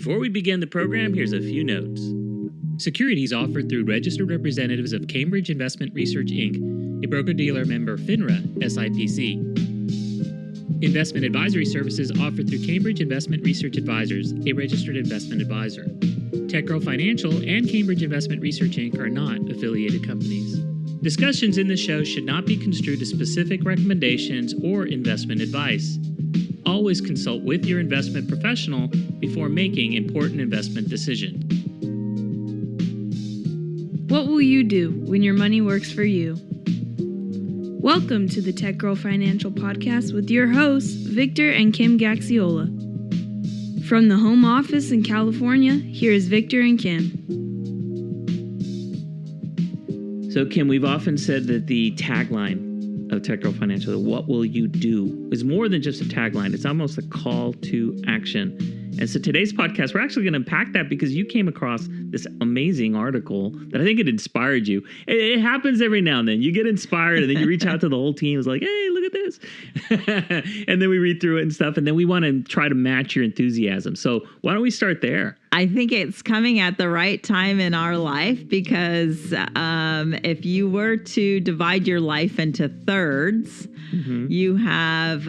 Before we begin the program, here's a few notes. Securities offered through registered representatives of Cambridge Investment Research, Inc., a broker-dealer member FINRA, SIPC. Investment advisory services offered through Cambridge Investment Research Advisors, a registered investment advisor. TechGirl Financial and Cambridge Investment Research, Inc. are not affiliated companies. Discussions in this show should not be construed as specific recommendations or investment advice. Always consult with your investment professional before making important investment decisions. What will you do when your money works for you? Welcome to the TechGirl Financial podcast with your hosts, Victor and Kim Gaxiola. From the home office in California, here is Victor and Kim. So, Kim, we've often said that the tagline of TechGirl Financial, what will you do, is more than just a tagline. It's almost a call to action. And so today's podcast, we're actually going to unpack that because you came across this amazing article that I think it inspired you. It happens every now and then. You get inspired and then you reach out to the whole team. It's like, hey, look at this. And then we read through it and stuff. And then we want to try to match your enthusiasm. So why don't we start there? I think it's coming at the right time in our life because if you were to divide your life into thirds, you have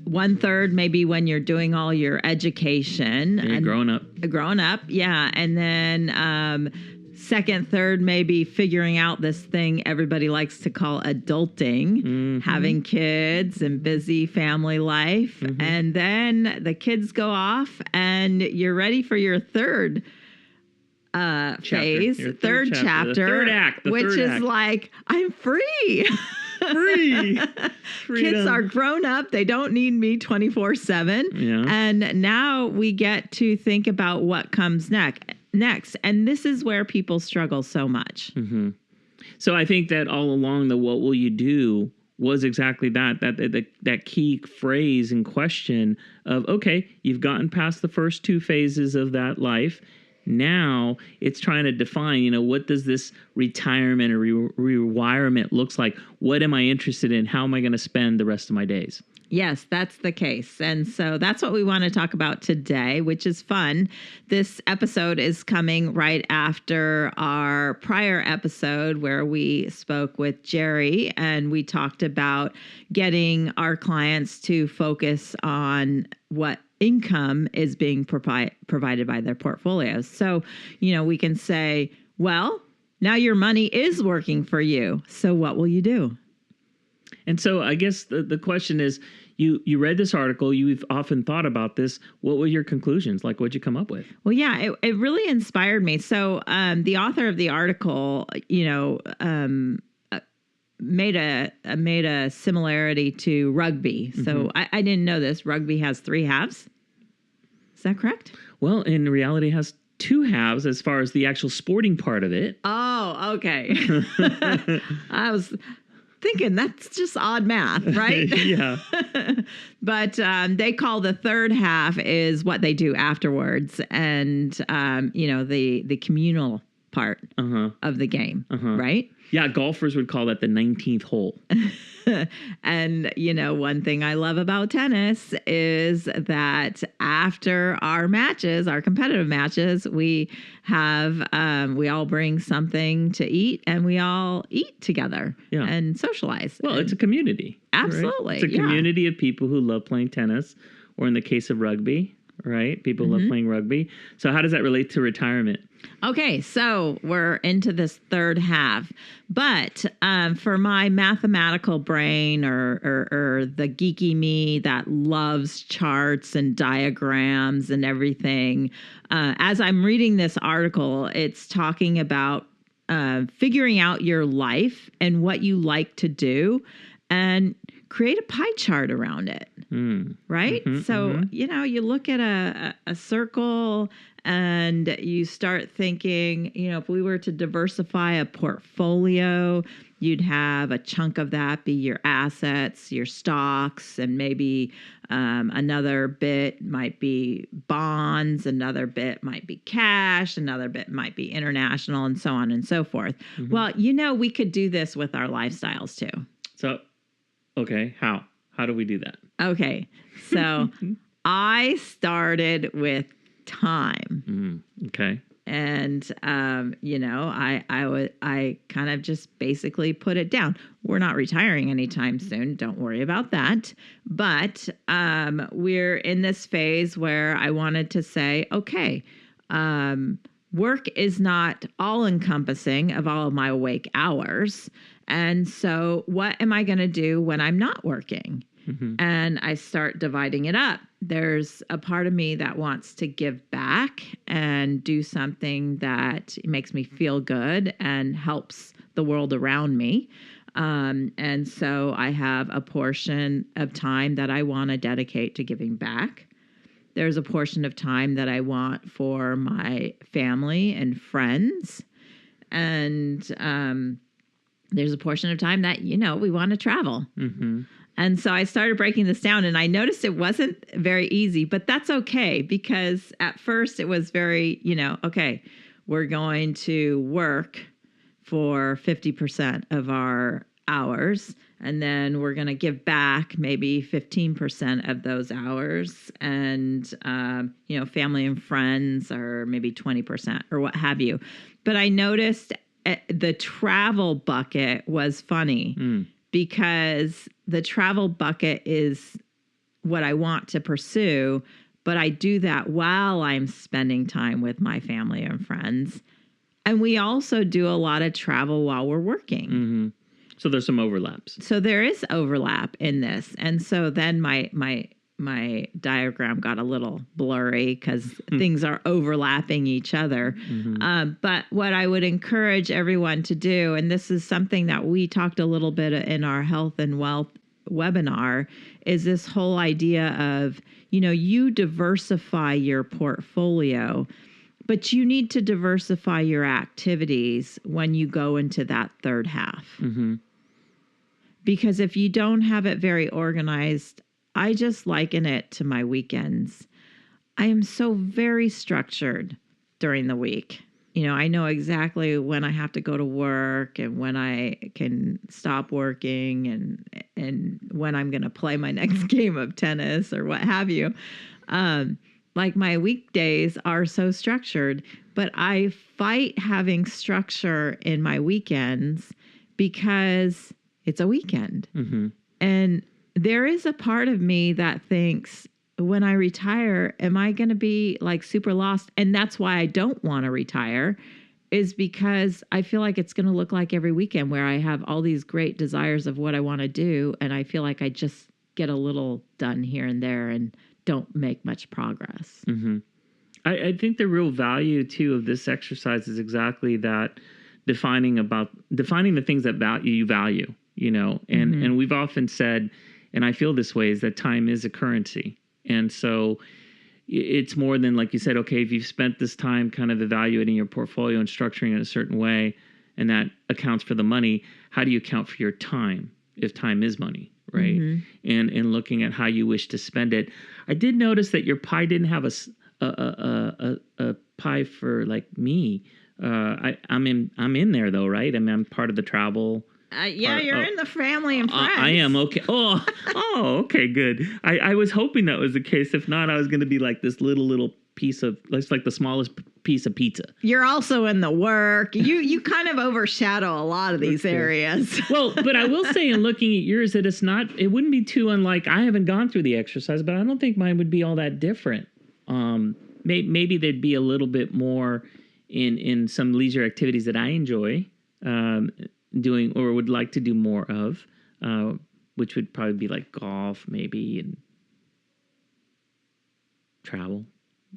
one third maybe when you're doing all your education. And you're growing up. Growing up, yeah. And then second third, maybe figuring out this thing everybody likes to call adulting, having kids and busy family life. And then the kids go off and you're ready for your third phase, your third chapter, the third act, which is like, I'm free. Free. Kids are grown up. They don't need me 24/7. Yeah. And now we get to think about what comes next. And this is where people struggle so much. So I think that all along the what will you do was exactly that key phrase in question of, okay, you've gotten past the first two phases of that life. Now it's trying to define, what does this retirement or rewirement looks like? What am I interested in? How am I going to spend the rest of my days? Yes, that's the case. And so that's what we want to talk about today, which is fun. This episode is coming right after our prior episode where we spoke with Jerry and we talked about getting our clients to focus on what income is being provided by their portfolios. So, we can say, well, now your money is working for you. So what will you do? And so I guess the question is, you read this article, you've often thought about this. What were your conclusions? Like, what'd you come up with? Well, yeah, it really inspired me. So the author of the article, made a similarity to rugby. So I didn't know this. Rugby has 3 halves. Is that correct? Well, in reality, it has 2 halves as far as the actual sporting part of it. Oh, okay. I was thinking that's just odd math, right? Yeah. But they call the third half is what they do afterwards, and the communal part of the game, right? Yeah, golfers would call that the 19th hole. And, one thing I love about tennis is that after our matches, our competitive matches, we all bring something to eat and we all eat together and socialize. Well, it's a community. Absolutely. Right? It's a community of people who love playing tennis, or in the case of rugby, right? People love playing rugby. So how does that relate to retirement? Okay, so we're into this third half, but for my mathematical brain or the geeky me that loves charts and diagrams and everything, as I'm reading this article, it's talking about figuring out your life and what you like to do and create a pie chart around it, right? So, you look at a circle and you start thinking, if we were to diversify a portfolio, you'd have a chunk of that be your assets, your stocks, and maybe another bit might be bonds, another bit might be cash, another bit might be international, and so on and so forth. Well, we could do this with our lifestyles too. So, okay, how? How do we do that? Okay, so I started with time. Okay. And, I kind of just basically put it down. We're not retiring anytime soon. Don't worry about that. But we're in this phase where I wanted to say, okay, work is not all encompassing of all of my awake hours. And so what am I going to do when I'm not working? And I start dividing it up. There's a part of me that wants to give back and do something that makes me feel good and helps the world around me. And so I have a portion of time that I want to dedicate to giving back. There's a portion of time that I want for my family and friends. And there's a portion of time that, we want to travel. And so I started breaking this down, and I noticed it wasn't very easy, but that's okay, because at first it was very, okay, we're going to work for 50% of our hours, and then we're going to give back maybe 15% of those hours, and, family and friends are maybe 20% or what have you. But I noticed the travel bucket was funny. Because the travel bucket is what I want to pursue, but I do that while I'm spending time with my family and friends. And we also do a lot of travel while we're working. So there's some overlaps. So there is overlap in this. And so then my diagram got a little blurry because things are overlapping each other. But what I would encourage everyone to do, and this is something that we talked a little bit in our health and wealth webinar, is this whole idea of, you diversify your portfolio, but you need to diversify your activities when you go into that third half. Because if you don't have it very organized, I just liken it to my weekends. I am so very structured during the week. I know exactly when I have to go to work and when I can stop working and when I'm going to play my next game of tennis or what have you. Like my weekdays are so structured, but I fight having structure in my weekends because it's a weekend. And there is a part of me that thinks, when I retire, am I going to be like super lost? And that's why I don't want to retire, is because I feel like it's going to look like every weekend where I have all these great desires of what I want to do. And I feel like I just get a little done here and there and don't make much progress. I think the real value too of this exercise is exactly that, defining the things that you value, and we've often said, and I feel this way, is that time is a currency. And so it's more than, like you said, okay, if you've spent this time kind of evaluating your portfolio and structuring it in a certain way, and that accounts for the money, how do you account for your time, if time is money, right? And looking at how you wish to spend it. I did notice that your pie didn't have a pie for like me. I'm in there though, right? I mean, I'm part of the travel. You're in the family and friends. I am. Okay. Okay, good. I was hoping that was the case. If not, I was going to be like this little piece of, it's like the smallest piece of pizza. You're also in the work. You kind of overshadow a lot of these areas. Well, but I will say, in looking at yours, that it wouldn't be too unlike, I haven't gone through the exercise, but I don't think mine would be all that different. Maybe there'd be a little bit more in some leisure activities that I enjoy doing or would like to do more of, which would probably be like golf maybe and travel.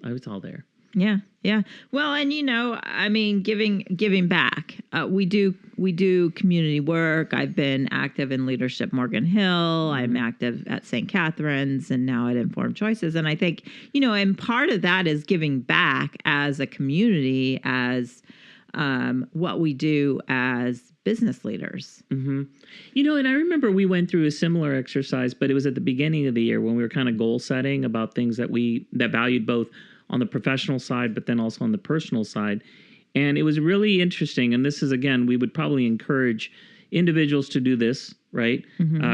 I was all there. Yeah. Well, and I mean, giving back. We do community work. I've been active in Leadership Morgan Hill. I'm active at St. Catherine's and now at Informed Choices. And I think, and part of that is giving back as a community, as what we do as business leaders. And I remember we went through a similar exercise, but it was at the beginning of the year when we were kind of goal setting about things that valued both on the professional side, but then also on the personal side. And it was really interesting. And this is, again, we would probably encourage individuals to do this, right?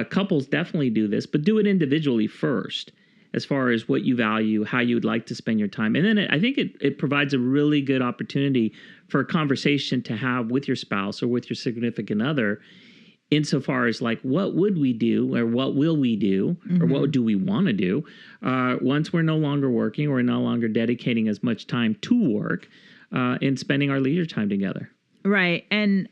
Couples definitely do this, but do it individually first. as far as what you value, how you would like to spend your time. And then I think it provides a really good opportunity for a conversation to have with your spouse or with your significant other, insofar as like, what would we do, or what will we do, or what do we want to do once we're no longer working, or no longer dedicating as much time to work and spending our leisure time together. Right. And,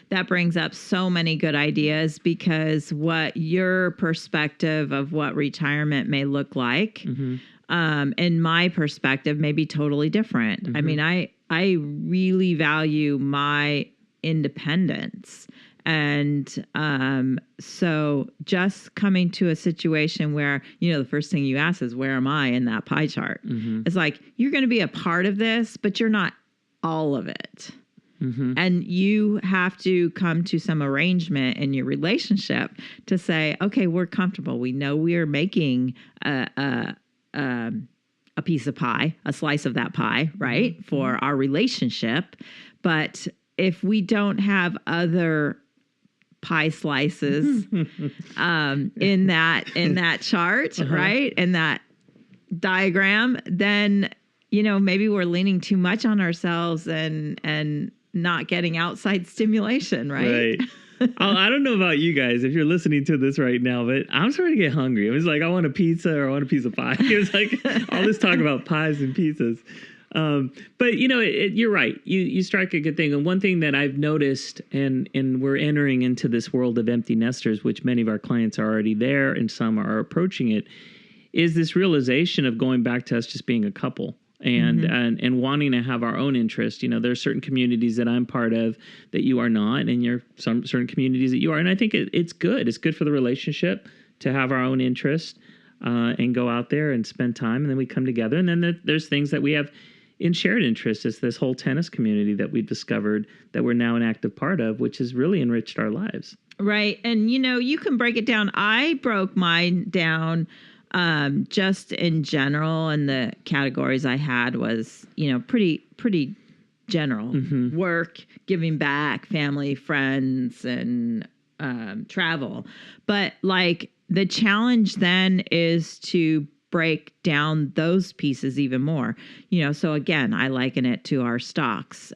that brings up so many good ideas, because what your perspective of what retirement may look like, and my perspective may be totally different. I mean, I really value my independence. And so just coming to a situation where, the first thing you ask is, where am I in that pie chart? It's like, you're going to be a part of this, but you're not all of it. And you have to come to some arrangement in your relationship to say, okay, we're comfortable. We know we are making a piece of pie, a slice of that pie, right, for our relationship. But if we don't have other pie slices in that chart, right, in that diagram, then maybe we're leaning too much on ourselves and not getting outside stimulation, right? I don't know about you guys if you're listening to this right now, but I'm starting to get hungry. It was like, I want a pizza, or I want a piece of pie. It was like all this talk about pies and pizzas. But you're right. You strike a good thing. And one thing that I've noticed, and we're entering into this world of empty nesters, which many of our clients are already there and some are approaching it, is this realization of going back to us just being a couple. And wanting to have our own interest. There are certain communities that I'm part of that you are not, and you're certain communities that you are. And I think it's good. It's good for the relationship to have our own interest and go out there and spend time. And then we come together. And then there's things that we have in shared interest. It's this whole tennis community that we've discovered that we're now an active part of, which has really enriched our lives. Right. And, you can break it down. I broke mine down just in general, and the categories I had was, pretty general. Work, giving back, family, friends, and travel. But like the challenge then is to break down those pieces even more. So again, I liken it to our stocks.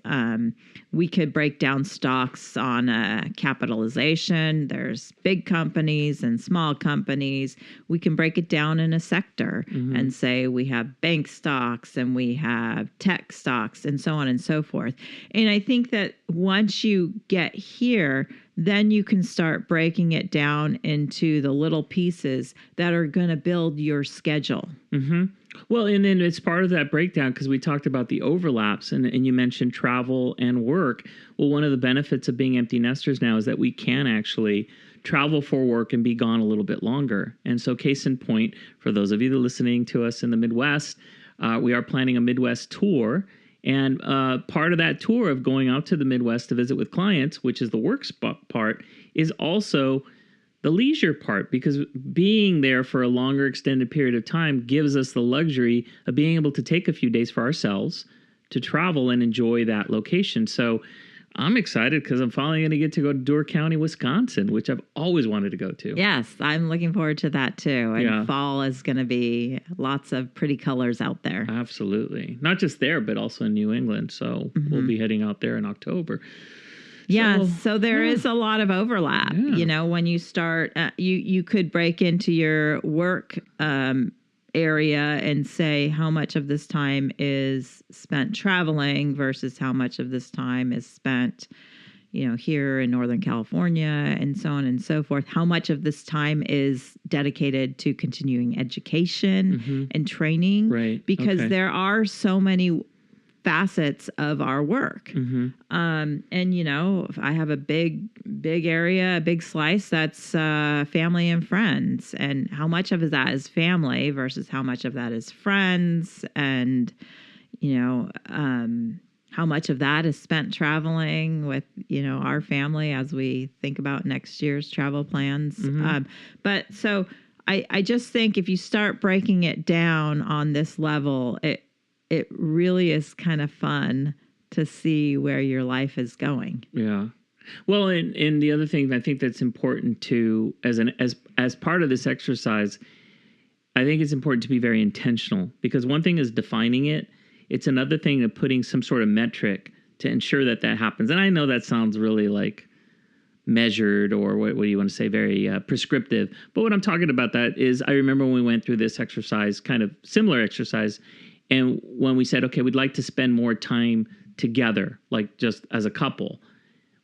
We could break down stocks on capitalization. There's big companies and small companies. We can break it down in a sector and say we have bank stocks and we have tech stocks and so on and so forth. And I think that once you get here, then you can start breaking it down into the little pieces that are going to build your schedule. Well, and then it's part of that breakdown, because we talked about the overlaps, and you mentioned travel and work. Well, one of the benefits of being empty nesters now is that we can actually travel for work and be gone a little bit longer. And so case in point, for those of you that are listening to us in the Midwest, we are planning a Midwest tour. And part of that tour of going out to the Midwest to visit with clients, which is the work part, is also the leisure part, because being there for a longer extended period of time gives us the luxury of being able to take a few days for ourselves to travel and enjoy that location. So I'm excited because I'm finally going to get to go to Door County, Wisconsin, which I've always wanted to go to. Yes, I'm looking forward to that too. And fall is going to be lots of pretty colors out there. Absolutely. Not just there, but also in New England. So we'll be heading out there in October. Yeah, so there is a lot of overlap. When you start, you could break into your work area and say how much of this time is spent traveling versus how much of this time is spent, here in Northern California, and so on and so forth. How much of this time is dedicated to continuing education and training? Right. Because there are so many facets of our work. And, if I have a big area, a big slice, that's family and friends. And how much of that is family versus how much of that is friends, and, how much of that is spent traveling with, our family as we think about next year's travel plans. But so I just think if you start breaking it down on this level, it really is kind of fun to see where your life is going. Yeah. Well, and the other thing I think that's important too, as part of this exercise, I think it's important to be very intentional, because one thing is defining it. It's another thing of putting some sort of metric to ensure that happens. And I know that sounds really like measured, or what do you want to say, very prescriptive. But what I'm talking about that is, I remember when we went through this exercise, kind of similar exercise, and when we said, okay, we'd like to spend more time together, like just as a couple.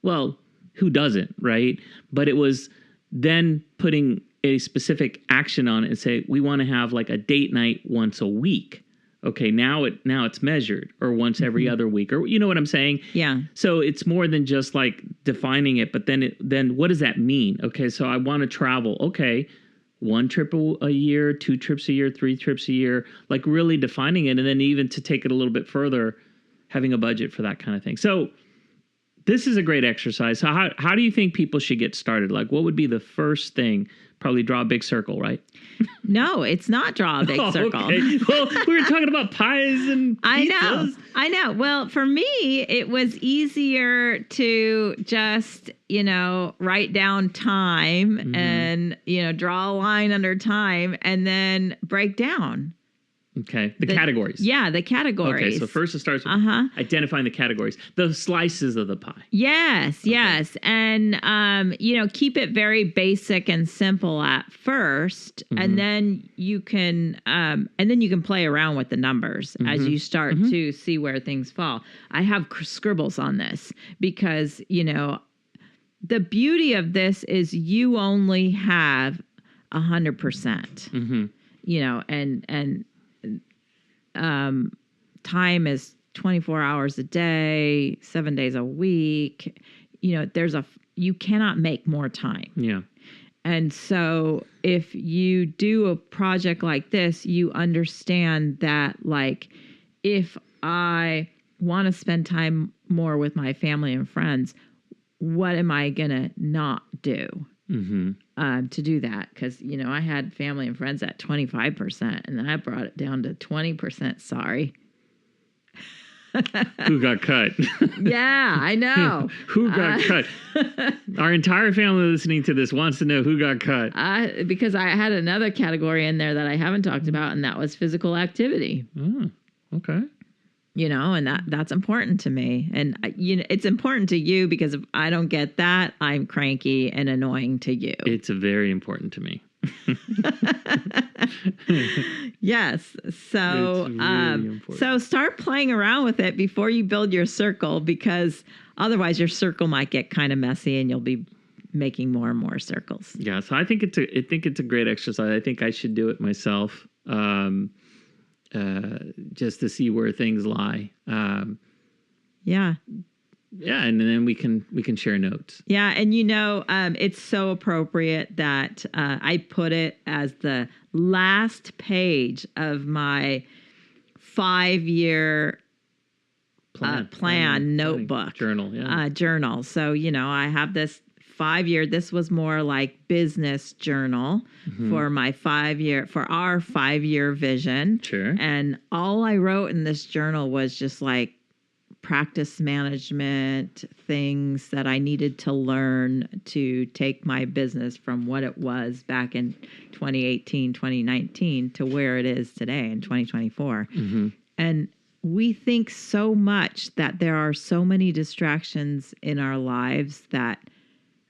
Well, who doesn't, right? But it was then putting a specific action on it and say, we want to have like a date night once a week. Okay, now it's measured, or once every other week, or you know what I'm saying? Yeah. So it's more than just like defining it, but then what does that mean? Okay, so I want to travel. Okay, 1 trip a year, 2 trips a year, 3 trips a year, like really defining it, and then even to take it a little bit further, having a budget for that kind of thing. So this is a great exercise. So how do you think people should get started? Like, what would be the first thing? Probably draw a big circle, right? No, it's not draw a big circle. Okay. Well, we were talking about pies and pizzas. I know. Well, for me, it was easier to just, write down time and, draw a line under time and then break down. Okay. The categories. Yeah, the categories. Okay, so first it starts with identifying the categories, the slices of the pie. Yes, okay. Yes. And, keep it very basic and simple at first. And then you can play around with the numbers as you start to see where things fall. I have scribbles on this because, the beauty of this is you only have 100%, and time is 24 hours a day, 7 days a week. You cannot make more time. Yeah. And so if you do a project like this, you understand that, like, if I want to spend time more with my family and friends, what am I going to not do? To do that? Because, I had family and friends at 25%, and then I brought it down to 20%. Sorry. Who got cut? Yeah, I know. Who got cut? Our entire family listening to this wants to know who got cut. Because I had another category in there that I haven't talked about, and that was physical activity. Oh, okay. And that's important to me. And, it's important to you because if I don't get that, I'm cranky and annoying to you. It's very important to me. Yes. So, really so start playing around with it before you build your circle, because otherwise your circle might get kind of messy and you'll be making more and more circles. Yeah. So I think it's a great exercise. I think I should do it myself. Just to see where things lie. Yeah, and then we can share notes. Yeah, and it's so appropriate that I put it as the last page of my 5-year plan notebook journal. Yeah, journal. So I have this 5-year. This was more like business journal for our 5-year vision. Sure. And all I wrote in this journal was just like practice management, things that I needed to learn to take my business from what it was back in 2018, 2019 to where it is today in 2024. And we think so much that there are so many distractions in our lives that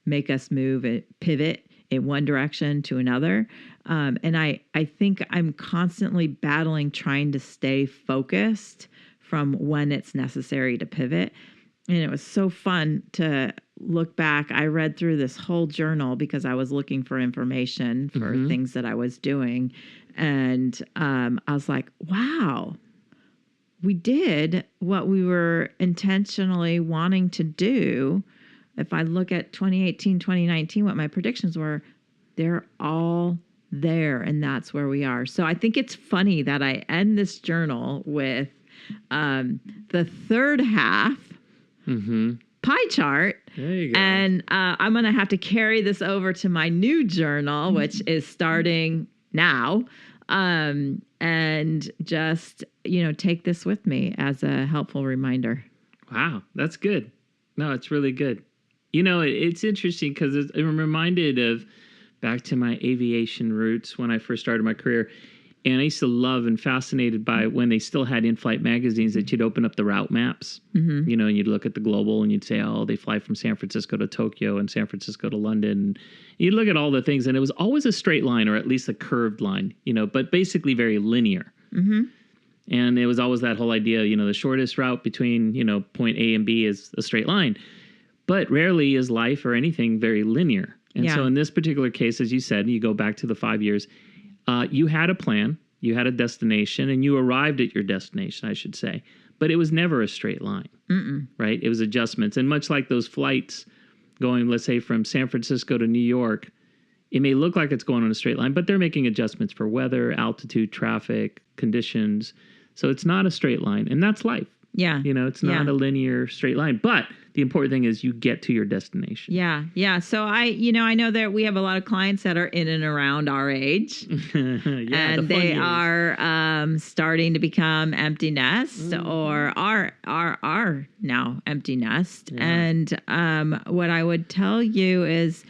make us move and pivot in one direction to another. And I think I'm constantly battling trying to stay focused from when it's necessary to pivot. And it was so fun to look back. I read through this whole journal because I was looking for information for things that I was doing. And I was like, wow, we did what we were intentionally wanting to do. If I look at 2018, 2019, what my predictions were, they're all there, and that's where we are. So I think it's funny that I end this journal with the third half pie chart. There you go. And I'm going to have to carry this over to my new journal, which is starting now, and just, take this with me as a helpful reminder. Wow, that's good. No, it's really good. It's interesting because I'm reminded of back to my aviation roots when I first started my career. And I used to love and fascinated by when they still had in-flight magazines that you'd open up the route maps, and you'd look at the global and you'd say, oh, they fly from San Francisco to Tokyo and San Francisco to London. And you'd look at all the things, and it was always a straight line, or at least a curved line, but basically very linear. And it was always that whole idea, the shortest route between, point A and B is a straight line. But rarely is life or anything very linear. And so in this particular case, as you said, you go back to the 5 years, you had a plan, you had a destination, and you arrived at your destination, I should say. But it was never a straight line, right? It was adjustments. And much like those flights going, let's say, from San Francisco to New York, it may look like it's going on a straight line, but they're making adjustments for weather, altitude, traffic, conditions. So it's not a straight line. And that's life. Yeah. It's not a linear straight line. But the important thing is you get to your destination. Yeah. Yeah. So I know that we have a lot of clients that are in and around our age. And they are starting to become empty nest or are now empty nest. Yeah. And what I would tell you is,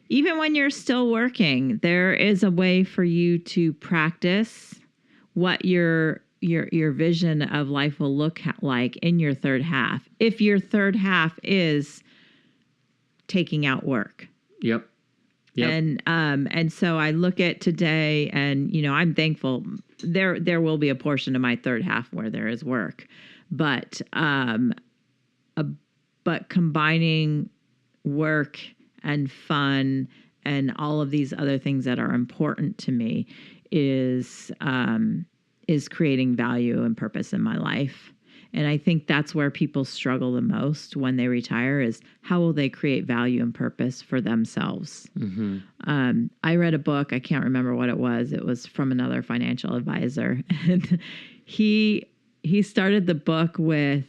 even when you're still working, there is a way for you to practice what your vision of life will look like in your third half. If your third half is taking out work. Yep. And so I look at today, and I'm thankful there will be a portion of my third half where there is work, but combining work and fun and all of these other things that are important to me is creating value and purpose in my life. And I think that's where people struggle the most when they retire, is how will they create value and purpose for themselves? I read a book, I can't remember what it was. It was from another financial advisor. And he started the book with,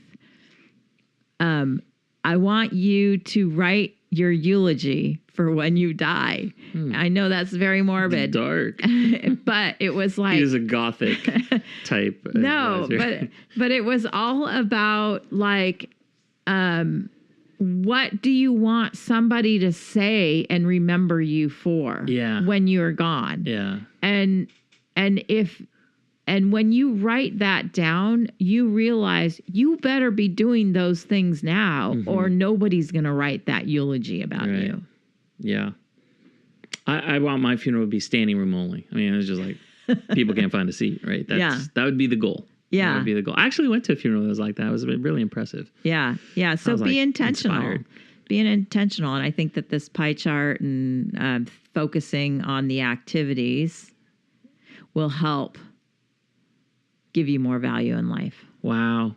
I want you to write your eulogy for when you die. I know that's very morbid. Dark. But it was like... He was a gothic type. No, but it was all about like, what do you want somebody to say and remember you for when you're gone? Yeah. And when you write that down, you realize you better be doing those things now, or nobody's going to write that eulogy about you. Yeah. I want my funeral to be standing room only. I mean, it's just like, people can't find a seat, right? That would be the goal. Yeah. That would be the goal. I actually went to a funeral that was like that. It was really impressive. Yeah. Yeah. So be intentional. Inspired. Being intentional. And I think that this pie chart and focusing on the activities will help give you more value in life. Wow.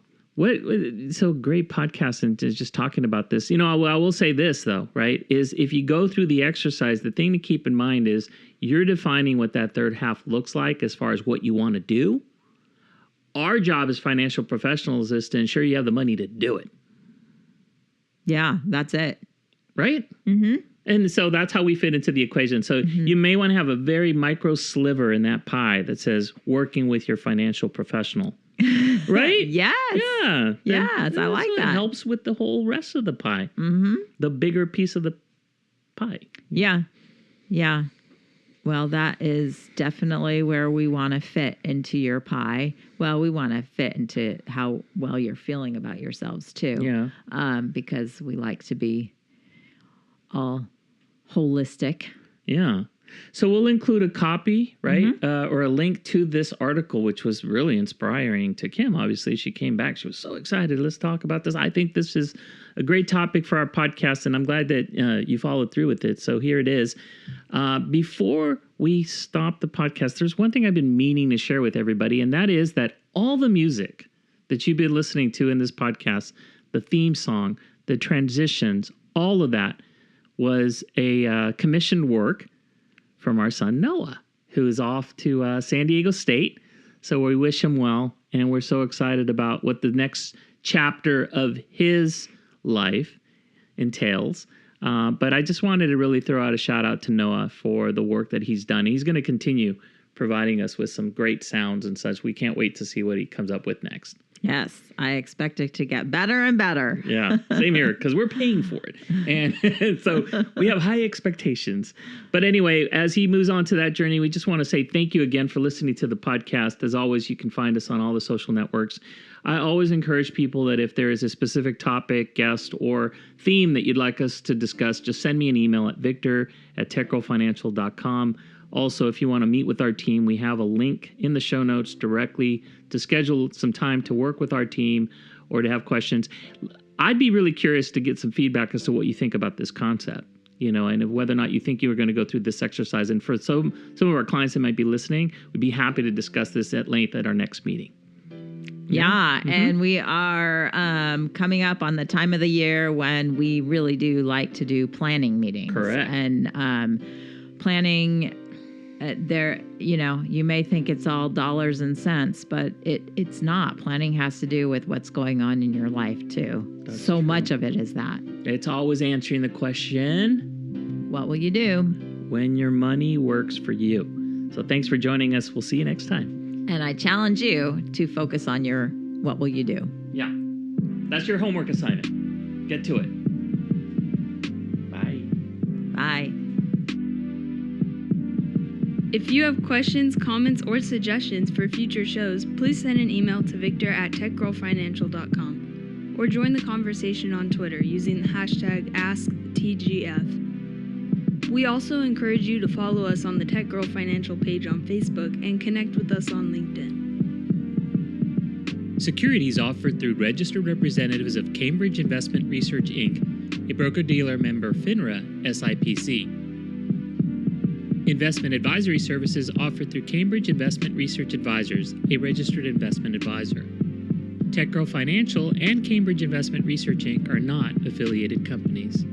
So great podcast and just talking about this. I will say this though, right? Is if you go through the exercise, the thing to keep in mind is you're defining what that third half looks like as far as what you want to do. Our job as financial professionals is to ensure you have the money to do it. Yeah, that's it. Right? And so that's how we fit into the equation. So you may want to have a very micro sliver in that pie that says working with your financial professional. Right? Yes. Yeah. Yes, I like that. It helps with the whole rest of the pie. The bigger piece of the pie. Yeah. Yeah. Well, that is definitely where we want to fit into your pie. Well, we want to fit into how well you're feeling about yourselves too. Yeah. Because we like to be all holistic. Yeah. So we'll include a copy, right? Or a link to this article, which was really inspiring to Kim. Obviously, she came back. She was so excited. Let's talk about this. I think this is a great topic for our podcast, and I'm glad that you followed through with it. So here it is. Before we stop the podcast, there's one thing I've been meaning to share with everybody, and that is that all the music that you've been listening to in this podcast, the theme song, the transitions, all of that was a commissioned work from our son Noah, who is off to San Diego State. So we wish him well, and we're so excited about what the next chapter of his life entails. But I just wanted to really throw out a shout out to Noah for the work that he's done. He's going to continue providing us with some great sounds and such. We can't wait to see what he comes up with next. Yes, I expect it to get better and better. Yeah, same here, because we're paying for it. And so we have high expectations. But anyway, as he moves on to that journey, we just want to say thank you again for listening to the podcast. As always, you can find us on all the social networks. I always encourage people that if there is a specific topic, guest, or theme that you'd like us to discuss, just send me an email at victor@techgirlfinancial.com. Also, if you want to meet with our team, we have a link in the show notes directly to schedule some time to work with our team or to have questions. I'd be really curious to get some feedback as to what you think about this concept, and whether or not you think you were going to go through this exercise. And for some of our clients that might be listening, we'd be happy to discuss this at length at our next meeting. Yeah, and we are coming up on the time of the year when we really do like to do planning meetings. Correct. And planning, you may think it's all dollars and cents, but it's not. Planning has to do with what's going on in your life too. That's so true. Much of it is that. It's always answering the question, what will you do when your money works for you? So thanks for joining us. We'll see you next time. And I challenge you to focus on your what will you do? Yeah. That's your homework assignment. Get to it. Bye. Bye. If you have questions, comments, or suggestions for future shows, please send an email to victor@techgirlfinancial.com or join the conversation on Twitter using the hashtag AskTGF. We also encourage you to follow us on the TechGirl Financial page on Facebook and connect with us on LinkedIn. Securities offered through registered representatives of Cambridge Investment Research, Inc., a broker-dealer member FINRA, SIPC. Investment advisory services offered through Cambridge Investment Research Advisors, a registered investment advisor. TechGirl Financial and Cambridge Investment Research, Inc. are not affiliated companies.